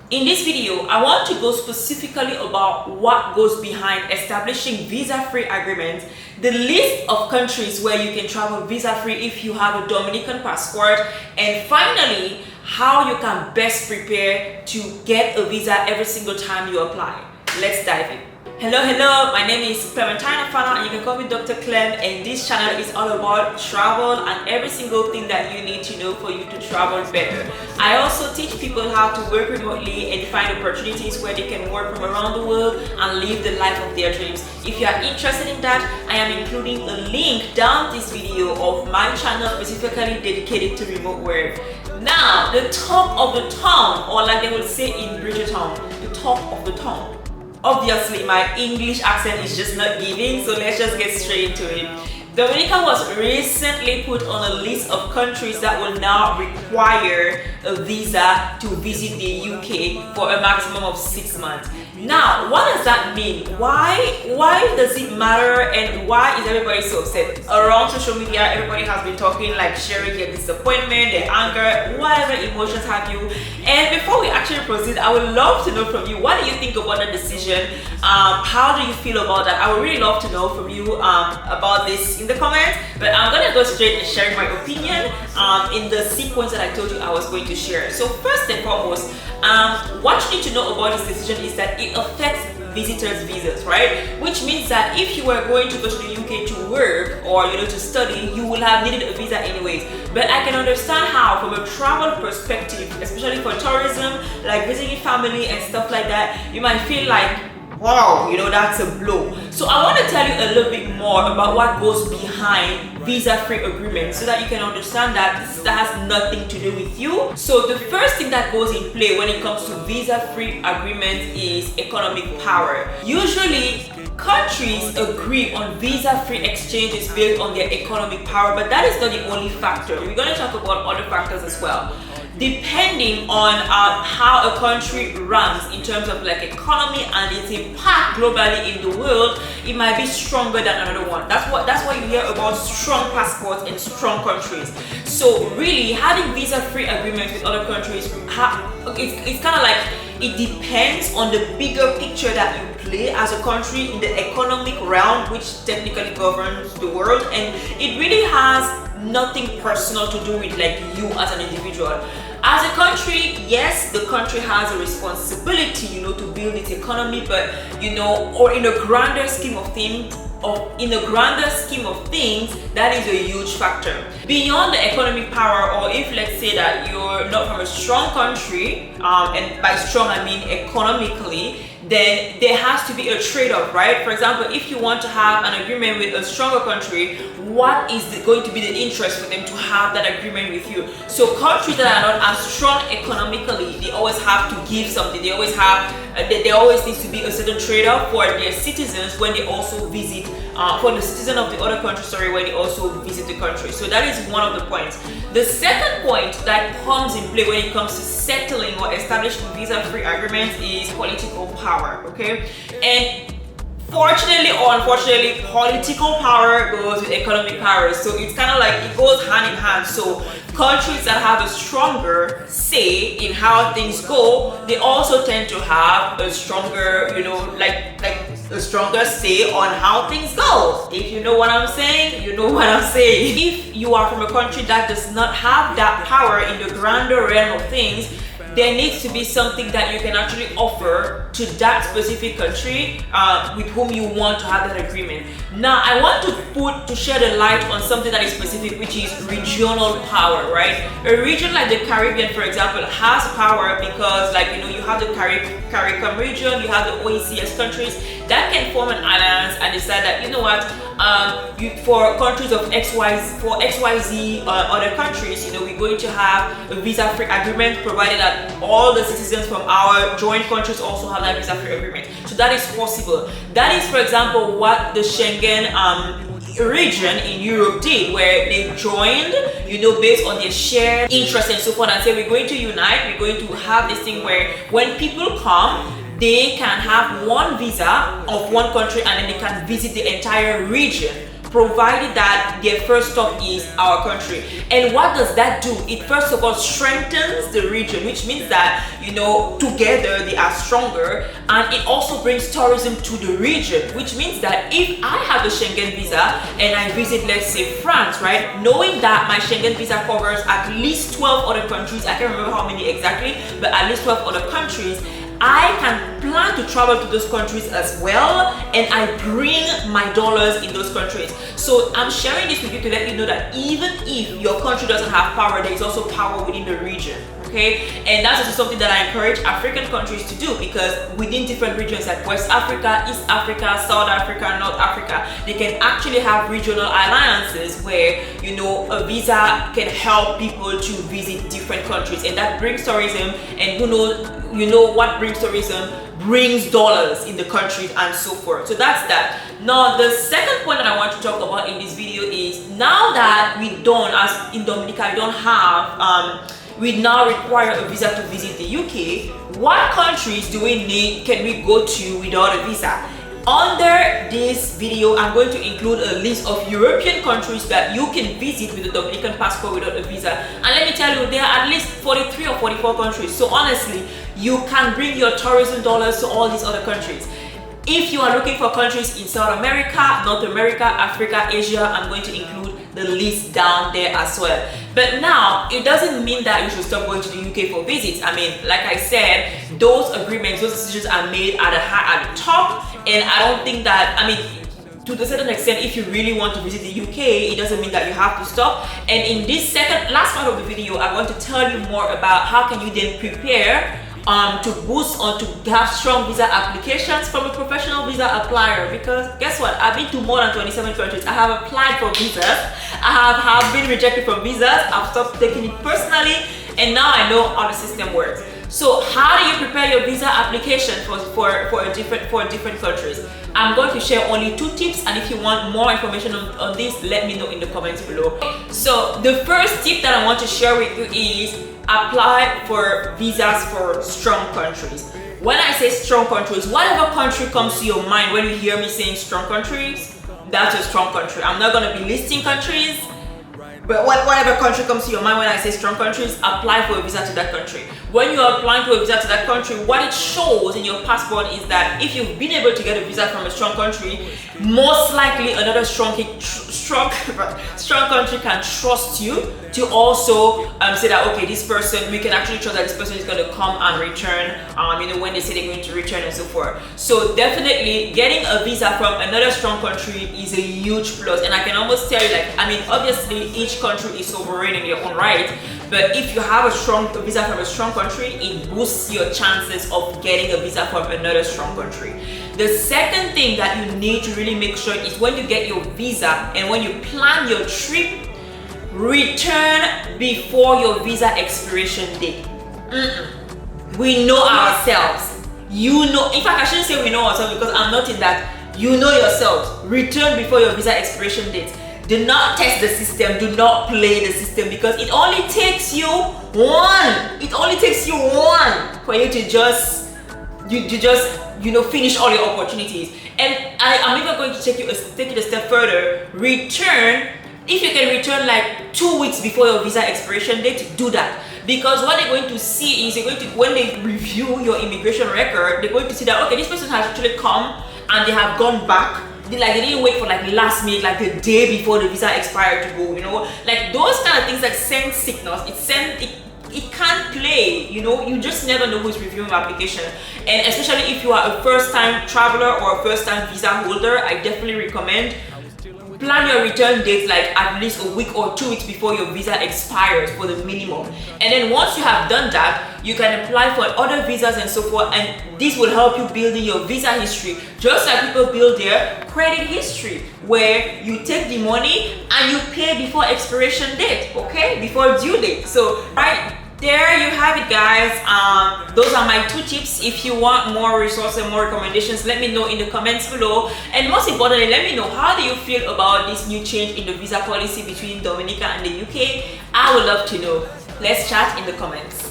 In this video, I want to go specifically about what goes behind establishing visa-free agreements, the list of countries where you can travel visa-free if you have a Dominican passport, and finally, how you can best prepare to get a visa every single time you apply. Let's dive in. Hello, my name is Clementine Afana and you can call me Dr. Clem, and this channel is all about travel and every single thing that you need to know for you to travel better. I also teach people how to work remotely and find opportunities where they can work from around the world and live the life of their dreams. If you are interested in that, I am including a link down this video of my channel specifically dedicated to remote work. Now, the talk of the town, or like they will say in Bridgerton, the talk of the town. Obviously, my English accent is just not giving, so let's just get straight into it. Dominica was recently put on a list of countries that will now require a visa to visit the UK for a maximum of 6 months. Now, what does that mean? Why does it matter, and why is everybody so upset? Around social media, everybody has been talking, like sharing their disappointment, their anger, whatever emotions have you. And before we actually proceed, I would love to know from you, what do you think about the decision? How do you feel about that? I would really love to know from you about this in the comments, but I'm gonna go straight and share my opinion in the sequence that I told you I was going to share. So first and foremost, what you need to know about this decision is that it affects visitors' visas, right? Which means that if you were going to go to the UK to work or to study, you will have needed a visa anyways. But I can understand how, from a travel perspective, especially for tourism, like visiting family and stuff like that, you might feel like, wow, that's a blow. So I want to tell you a little bit more about what goes behind visa-free agreements so that you can understand that that has nothing to do with you. So the first thing that goes in play when it comes to visa-free agreements is economic power. Usually, countries agree on visa-free exchanges based on their economic power, but that is not the only factor. We're going to talk about other factors as well. Depending on how a country ranks in terms of like economy and its impact globally in the world, it might be stronger than another one. That's why you hear about strong passports in strong countries. So really, having visa-free agreements with other countries, it's kind of like, it depends on the bigger picture that you play as a country in the economic realm, which technically governs the world, and it really has nothing personal to do with like you as an individual. As a country, yes, the country has a responsibility, to build its economy, but or in a grander scheme of things, that is a huge factor. Beyond the economic power, or if let's say that you're not from a strong country, and by strong I mean economically, then there has to be a trade-off, right? For example, if you want to have an agreement with a stronger country, what is going to be the interest for them to have that agreement with you? So countries that are not as strong economically, they always have to give something. They always have, there always needs to be a certain trade-off for their citizens when they also visit, for the citizen of the other country, when they also visit the country. So that is one of the points. The second point that comes in play when it comes to settling or establishing visa-free agreements is political power, okay? And fortunately or unfortunately, political power goes with economic power. So it's kind of like it goes hand in hand. So countries that have a stronger say in how things go, they also tend to have a stronger, like a stronger say on how things go. If you know what I'm saying, you know what I'm saying. If you are from a country that does not have that power in the grander realm of things, there needs to be something that you can actually offer to that specific country with whom you want to have that agreement. Now, I want to shed a light on something that is specific, which is regional power, right? A region like the Caribbean, for example, has power because, you have the CARICOM region, you have the OECS countries that can form an alliance and decide that, for countries of XYZ other countries, we're going to have a visa-free agreement provided that all the citizens from our joint countries also have that visa-free agreement. So that is possible. That is, for example, what the Schengen region in Europe did, where they joined, based on their shared interests and so forth, and say we're going to unite, we're going to have this thing where when people come, they can have one visa of one country and then they can visit the entire region. provided that their first stop is our country. And what does that do? It first of all strengthens the region, which means that, you know, together they are stronger, and it also brings tourism to the region, which means that if I have a Schengen visa and I visit, let's say, France, right, knowing that my Schengen visa covers at least 12 other countries, I can't remember how many exactly, but at least 12 other countries, I can plan to travel to those countries as well, and I bring my dollars in those countries. So I'm sharing this with you to let you know that even if your country doesn't have power, there is also power within the region. Okay, and that's also something that I encourage African countries to do, because within different regions like West Africa, East Africa, South Africa, North Africa, they can actually have regional alliances where, you know, a visa can help people to visit different countries, and that brings tourism. And who knows, you know what brings tourism? Brings dollars in the country and so forth. So that's that. Now the second point that I want to talk about in this video is, now that we don't, as in Dominica, we don't have we now require a visa to visit the UK. What countries do we need, can we go to without a visa? Under this video, I'm going to include a list of European countries that you can visit with a Dominican passport without a visa. And let me tell you, there are at least 43 or 44 countries. So honestly, you can bring your tourism dollars to all these other countries. If you are looking for countries in South America, North America, Africa, Asia, I'm going to include the list down there as well. But now, it doesn't mean that you should stop going to the UK for visits. I mean, like I said, those agreements, those decisions are made at the top, and I don't think that, I mean, to a certain extent, if you really want to visit the UK, it doesn't mean that you have to stop. And in this last part of the video, I want to tell you more about how can you then prepare to boost or to have strong visa applications from a professional visa applier. Because guess what, I've been to more than 27 countries. I have applied for visas, I have been rejected from visas, I've stopped taking it personally, and now I know how the system works. So how do you prepare your visa application for different countries? I'm going to share only 2 tips, and if you want more information on this, let me know in the comments below. So the first tip that I want to share with you is apply for visas for strong countries. When I say strong countries, whatever country comes to your mind when you hear me saying strong countries, that's a strong country. I'm not going to be listing countries, but whatever country comes to your mind when I say strong countries, apply for a visa to that country. When you are applying for a visa to that country, what it shows in your passport is that if you've been able to get a visa from a strong country, most likely another strong country can trust you to also say that, okay, this person, we can actually trust that this person is going to come and return, you know, when they say they're going to return and so forth. So definitely getting a visa from another strong country is a huge plus. And I can almost tell you, like, I mean, obviously each country is sovereign in their own right, but if you have a visa from a strong country, it boosts your chances of getting a visa from another strong country. The second thing that you need to really make sure is when you get your visa and when you plan your trip, return before your visa expiration date. We know ourselves. You know, in fact, I shouldn't say we know ourselves, because I'm not in that. You know yourselves. Return before your visa expiration date. Do not test the system. Do not play the system, because it only takes you one. It only takes you one for you to just, you know, finish all your opportunities. And I'm even going to take it a step further. Return. If you can return like 2 weeks before your visa expiration date, do that. Because what they're going to see is, when they review your immigration record, they're going to see that, okay, this person has actually come and they have gone back. They didn't wait for like last minute, like the day before the visa expired to go, you know, like those kind of things, like send signals. It can't play, you know. You just never know who's reviewing your application. And especially if you are a first-time traveler or a first-time visa holder, I definitely recommend plan your return date like at least a week or 2 weeks before your visa expires for the minimum. And then once you have done that, you can apply for other visas and so forth, and this will help you building your visa history, just like people build their credit history, where you take the money and you pay before expiration date, okay, before due date. So right there you have it, guys. Those are my 2 tips. If you want more resources and more recommendations, let me know in the comments below. And most importantly, let me know, how do you feel about this new change in the visa policy between Dominica and the UK? I would love to know. Let's chat in the comments.